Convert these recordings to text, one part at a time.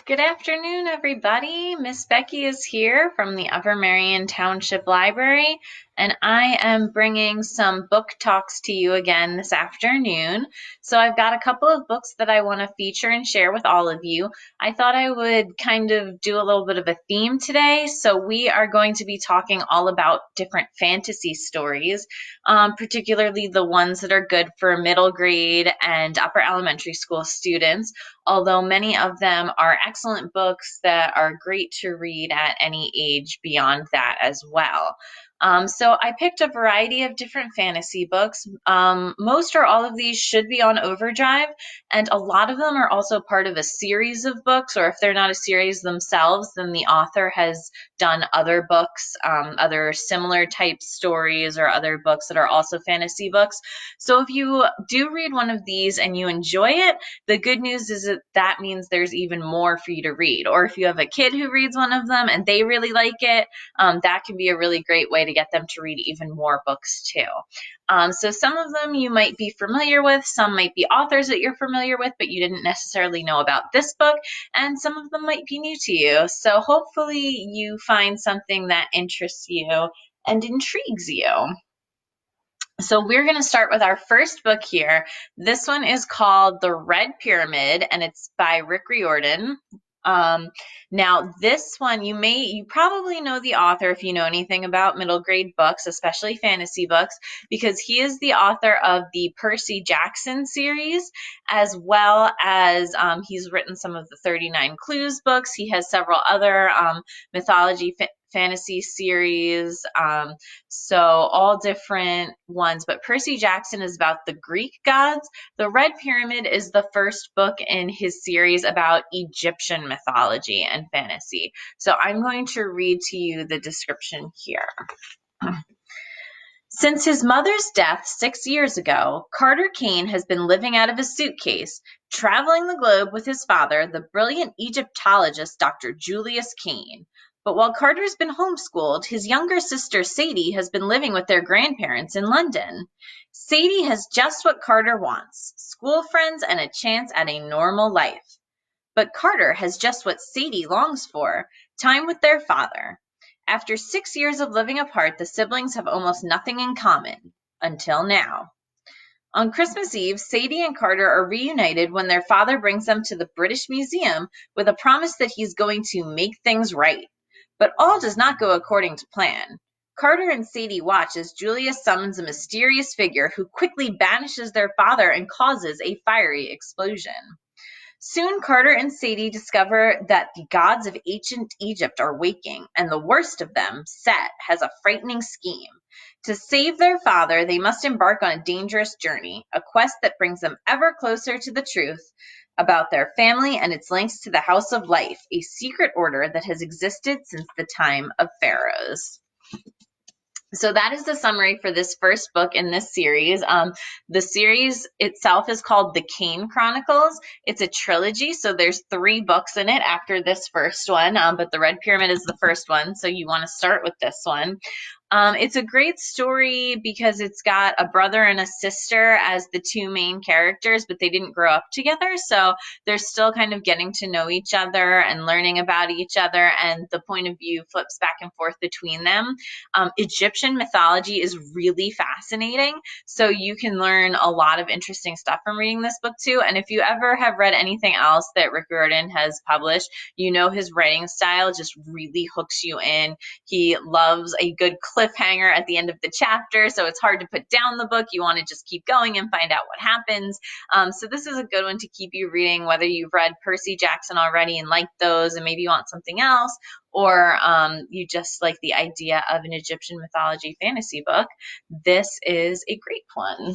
Good afternoon, everybody. Miss Becky is here from the Merion Township Library, and I am bringing some book talks to you again this afternoon. So I've got a couple of books that I want to feature and share with all of you. I thought I would kind of do a little bit of a theme today. So we are going to be talking all about different fantasy stories, particularly the ones that are good for middle grade and upper elementary school students, although many of them are excellent books that are great to read at any age beyond that as well. So I picked a variety of different fantasy books. Most or all of these should be on Overdrive, and a lot of them are also part of a series of books, or if they're not a series themselves, then the author has done other books, other similar type stories, or other books that are also fantasy books. So if you do read one of these and you enjoy it, the good news is that means there's even more for you to read. Or if you have a kid who reads one of them and they really like it, that can be a really great way to get them to read even more books too. So some of them you might be familiar with, some might be authors that you're familiar with, but you didn't necessarily know about this book, and some of them might be new to you. So hopefully you find something that interests you and intrigues you. So we're going to start with our first book here. This one is called The Red Pyramid, and it's by Riordan. Now this one, you probably know the author if you know anything about middle grade books, especially fantasy books, because he is the author of the Percy Jackson series, as well as he's written some of the 39 Clues books. He has several other mythology fantasy series, so all different ones, but Percy Jackson is about the Greek gods. The Red Pyramid is the first book in his series about Egyptian mythology and fantasy. So I'm going to read to you the description here. Since his mother's death 6 years ago, Carter Kane has been living out of his suitcase, traveling the globe with his father, the brilliant Egyptologist Dr. Julius Kane. But while Carter's been homeschooled, his younger sister Sadie has been living with their grandparents in London. Sadie has just what Carter wants: school friends and a chance at a normal life. But Carter has just what Sadie longs for: time with their father. After 6 years of living apart, the siblings have almost nothing in common, until now. On Christmas Eve, Sadie and Carter are reunited when their father brings them to the British Museum with a promise that he's going to make things right. But all does not go according to plan. Carter and Sadie watch as Julius summons a mysterious figure who quickly banishes their father and causes a fiery explosion. Soon Carter and Sadie discover that the gods of ancient Egypt are waking, and the worst of them, Set, has a frightening scheme. To save their father, they must embark on a dangerous journey, a quest that brings them ever closer to the truth about their family and its links to the House of Life, a secret order that has existed since the time of pharaohs. So that is the summary for this first book in this series. The series itself is called The Kane Chronicles. It's a trilogy, so there's 3 books in it after this first one, but The Red Pyramid is the first one, so you want to start with this one. It's a great story because it's got a brother and a sister as the 2 main characters, but they didn't grow up together, so they're still kind of getting to know each other and learning about each other, and the point of view flips back and forth between them. Egyptian mythology is really fascinating, so you can learn a lot of interesting stuff from reading this book too, and if you ever have read anything else that Riordan has published, you know his writing style just really hooks you in. He loves a good cliffhanger at the end of the chapter, so it's hard to put down the book. You want to just keep going and find out what happens. So this is a good one to keep you reading, whether you've read Percy Jackson already and liked those and maybe you want something else, or you just like the idea of an Egyptian mythology fantasy book. This is a great one.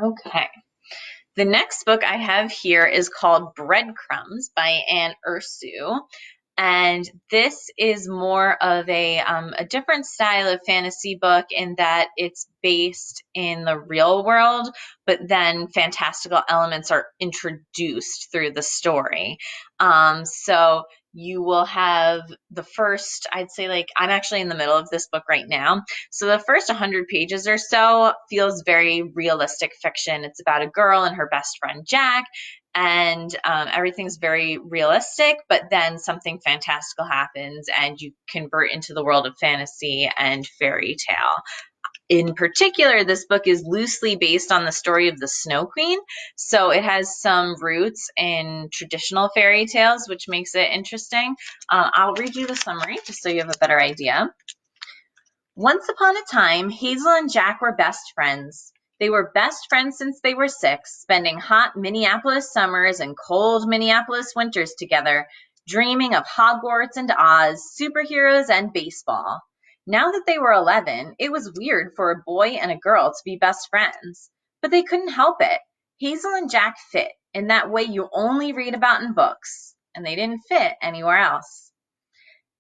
Okay. The next book I have here is called Breadcrumbs by Ursu. And this is more of a different style of fantasy book in that it's based in the real world, but then fantastical elements are introduced through the story. So you will have the first, I'd say, like, I'm actually in the middle of this book right now. So the first 100 pages or so feels very realistic fiction. It's about a girl and her best friend Jack, and everything's very realistic, but then something fantastical happens and you convert into the world of fantasy and fairy tale. In particular, this book is loosely based on the story of the Snow Queen, so it has some roots in traditional fairy tales, which makes it interesting. I'll read you the summary just so you have a better idea. Once upon a time, Hazel and Jack were best friends. They were best friends since they were 6, spending hot Minneapolis summers and cold Minneapolis winters together, dreaming of Hogwarts and Oz, superheroes, and baseball. Now that they were 11, it was weird for a boy and a girl to be best friends. But they couldn't help it. Hazel and Jack fit in that way you only read about in books, and they didn't fit anywhere else.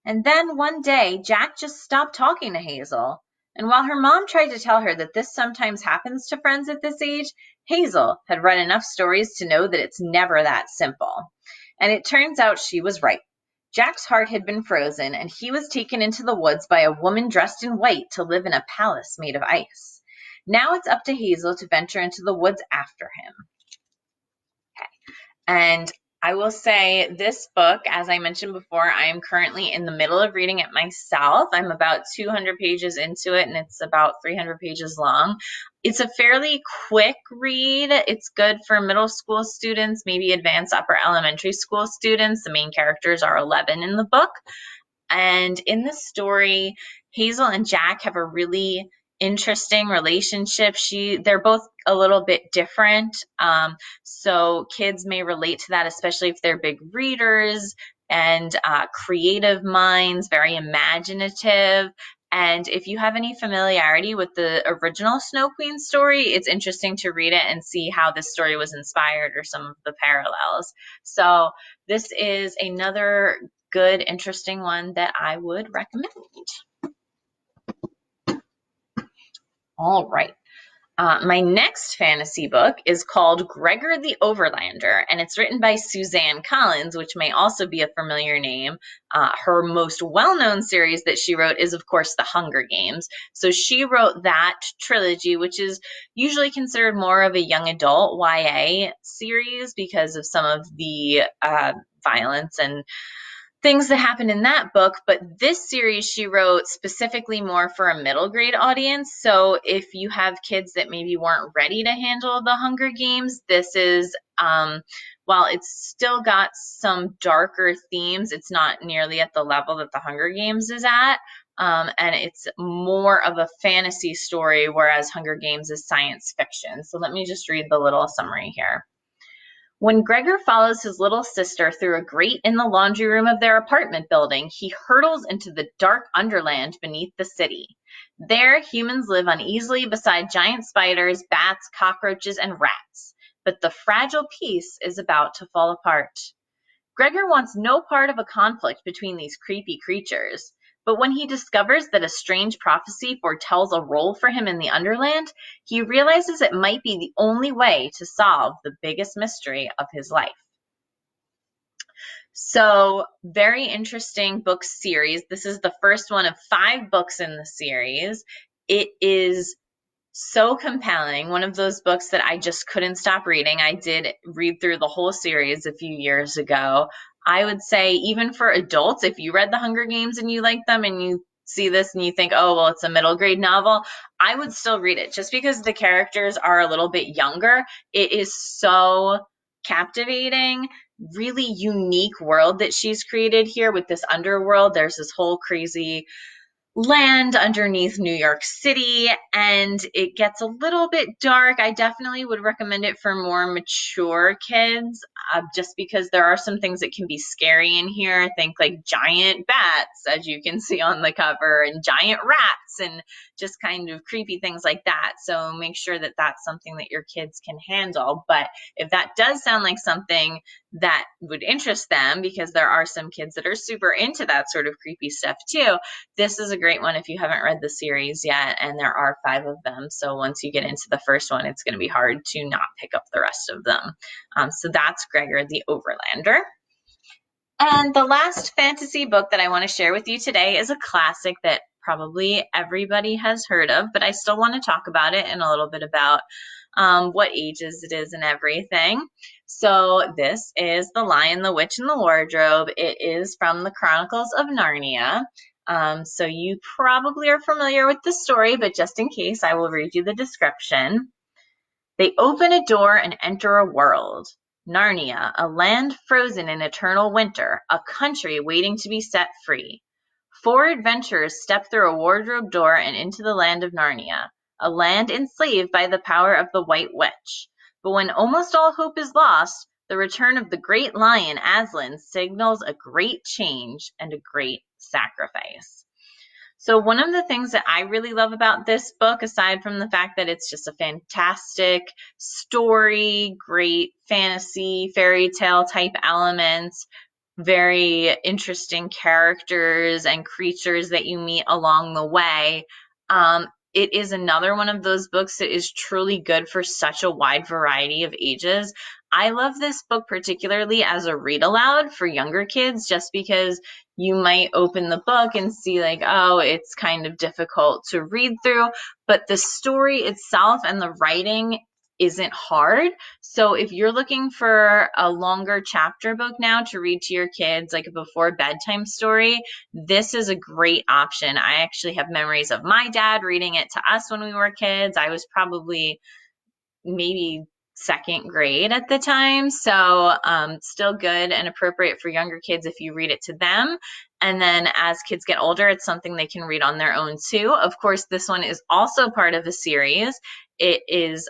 And then one day, Jack just stopped talking to Hazel. And while her mom tried to tell her that this sometimes happens to friends at this age, Hazel had read enough stories to know that it's never that simple. And it turns out she was right. Jack's heart had been frozen, and he was taken into the woods by a woman dressed in white to live in a palace made of ice. Now it's up to Hazel to venture into the woods after him. Okay. And I will say this book, as I mentioned before, I am currently in the middle of reading it myself. I'm about 200 pages into it, and it's about 300 pages long. It's a fairly quick read. It's good for middle school students, maybe advanced upper elementary school students. The main characters are 11 in the book. And in the story, Hazel and Jack have a really interesting relationship. They're both a little bit different. So kids may relate to that, especially if they're big readers and creative minds, very imaginative. And if you have any familiarity with the original Snow Queen story, it's interesting to read it and see how this story was inspired or some of the parallels. So this is another good, interesting one that I would recommend. All right. My next fantasy book is called Gregor the Overlander, and it's written by Suzanne Collins, which may also be a familiar name. Her most well-known series that she wrote is, of course, The Hunger Games. So she wrote that trilogy, which is usually considered more of a young adult YA series because of some of the violence and things that happen in that book, but this series she wrote specifically more for a middle grade audience. So if you have kids that maybe weren't ready to handle the Hunger Games, this is, while it's still got some darker themes, it's not nearly at the level that the Hunger Games is at. And it's more of a fantasy story, whereas Hunger Games is science fiction. So let me just read the little summary here. When Gregor follows his little sister through a grate in the laundry room of their apartment building, he hurtles into the dark underland beneath the city. There, humans live uneasily beside giant spiders, bats, cockroaches, and rats. But the fragile peace is about to fall apart. Gregor wants no part of a conflict between these creepy creatures. But when he discovers that a strange prophecy foretells a role for him in the Underland, he realizes it might be the only way to solve the biggest mystery of his life. So, very interesting book series. This is the first one of 5 books in the series. It is so compelling. One of those books that I just couldn't stop reading. I did read through the whole series a few years ago. I would say even for adults, if you read The Hunger Games and you like them and you see this and you think, oh, well, it's a middle grade novel, I would still read it just because the characters are a little bit younger. It is so captivating, really unique world that she's created here with this underworld. There's this whole crazy land underneath New York City, and it gets a little bit dark. I definitely would recommend it for more mature kids, just because there are some things that can be scary in here. I think like giant bats, as you can see on the cover, and giant rats, and just kind of creepy things like that. So make sure that that's something that your kids can handle. But if that does sound like something that would interest them, because there are some kids that are super into that sort of creepy stuff too, this is a great one if you haven't read the series yet, and there are 5 of them. So once you get into the first one, it's going to be hard to not pick up the rest of them. So that's Gregor the Overlander. And the last fantasy book that I want to share with you today is a classic that probably everybody has heard of, but I still want to talk about it and a little bit about what ages it is and everything. So this is The Lion, the Witch, and the Wardrobe. It is from the Chronicles of Narnia. So you probably are familiar with the story, but just in case, I will read you the description. They open a door and enter a world. Narnia, a land frozen in eternal winter, a country waiting to be set free. Four adventurers step through a wardrobe door and into the land of Narnia, a land enslaved by the power of the White Witch. But when almost all hope is lost, the return of the great lion Aslan signals a great change and a great sacrifice. So one of the things that I really love about this book, aside from the fact that it's just a fantastic story, great fantasy, fairy tale type elements, very interesting characters and creatures that you meet along the way. It is another one of those books that is truly good for such a wide variety of ages. I love this book particularly as a read aloud for younger kids, just because you might open the book and see like, oh, it's kind of difficult to read through, but the story itself and the writing isn't hard. So if you're looking for a longer chapter book now to read to your kids, like a before bedtime story, this is a great option. I actually have memories of my dad reading it to us when we were kids. I was probably maybe second grade at the time. So still good and appropriate for younger kids if you read it to them. And then as kids get older, it's something they can read on their own too. Of course, this one is also part of a series. It is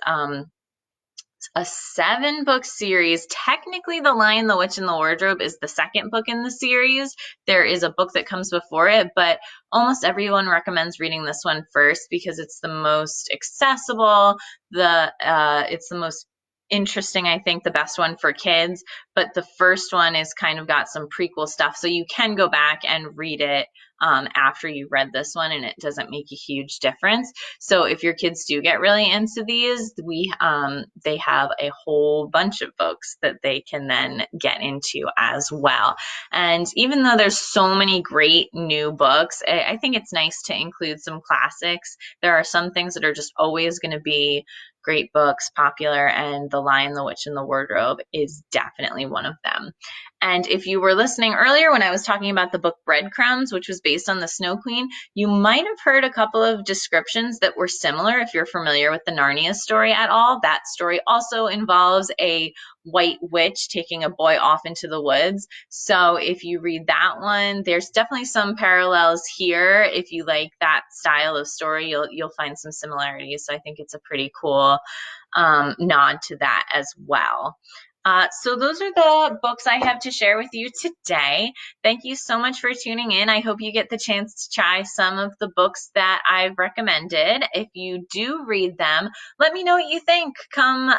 a 7-book series. Technically, The Lion, the Witch, and the Wardrobe is the second book in the series. There is a book that comes before it, but almost everyone recommends reading this one first because it's the most accessible. It's the most interesting, I think, the best one for kids. But the first one is kind of got some prequel stuff, so you can go back and read it after you read this one, and it doesn't make a huge difference. So if your kids do get really into these, they have a whole bunch of books that they can then get into as well. And even though there's so many great new books, I think it's nice to include some classics. There are some things that are just always going to be great books, popular, and The Lion, the Witch, and the Wardrobe is definitely one of them. And if you were listening earlier when I was talking about the book Breadcrumbs, which was based on the Snow Queen, you might have heard a couple of descriptions that were similar if you're familiar with the Narnia story at all. That story also involves a white witch taking a boy off into the woods. So if you read that one, there's definitely some parallels here. If you like that style of story, you'll find some similarities. So I think it's a pretty cool nod to that as well. So those are the books I have to share with you today. Thank you so much for tuning in. I hope you get the chance to try some of the books that I've recommended. If you do read them, let me know what you think. Come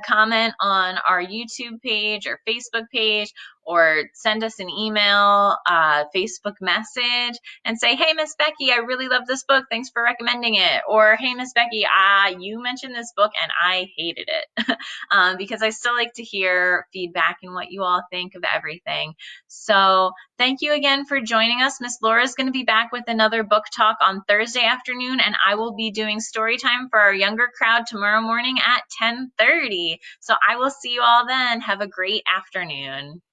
comment on our YouTube page or Facebook page, or send us an email, Facebook message, and say, hey, Miss Becky, I really love this book. Thanks for recommending it. Or, hey, Miss Becky, you mentioned this book and I hated it. Because I still like to hear feedback and what you all think of everything. So thank you again for joining us. Miss Laura is going to be back with another book talk on Thursday afternoon, and I will be doing story time for our younger crowd tomorrow morning at 10:30. So I will see you all then. Have a great afternoon.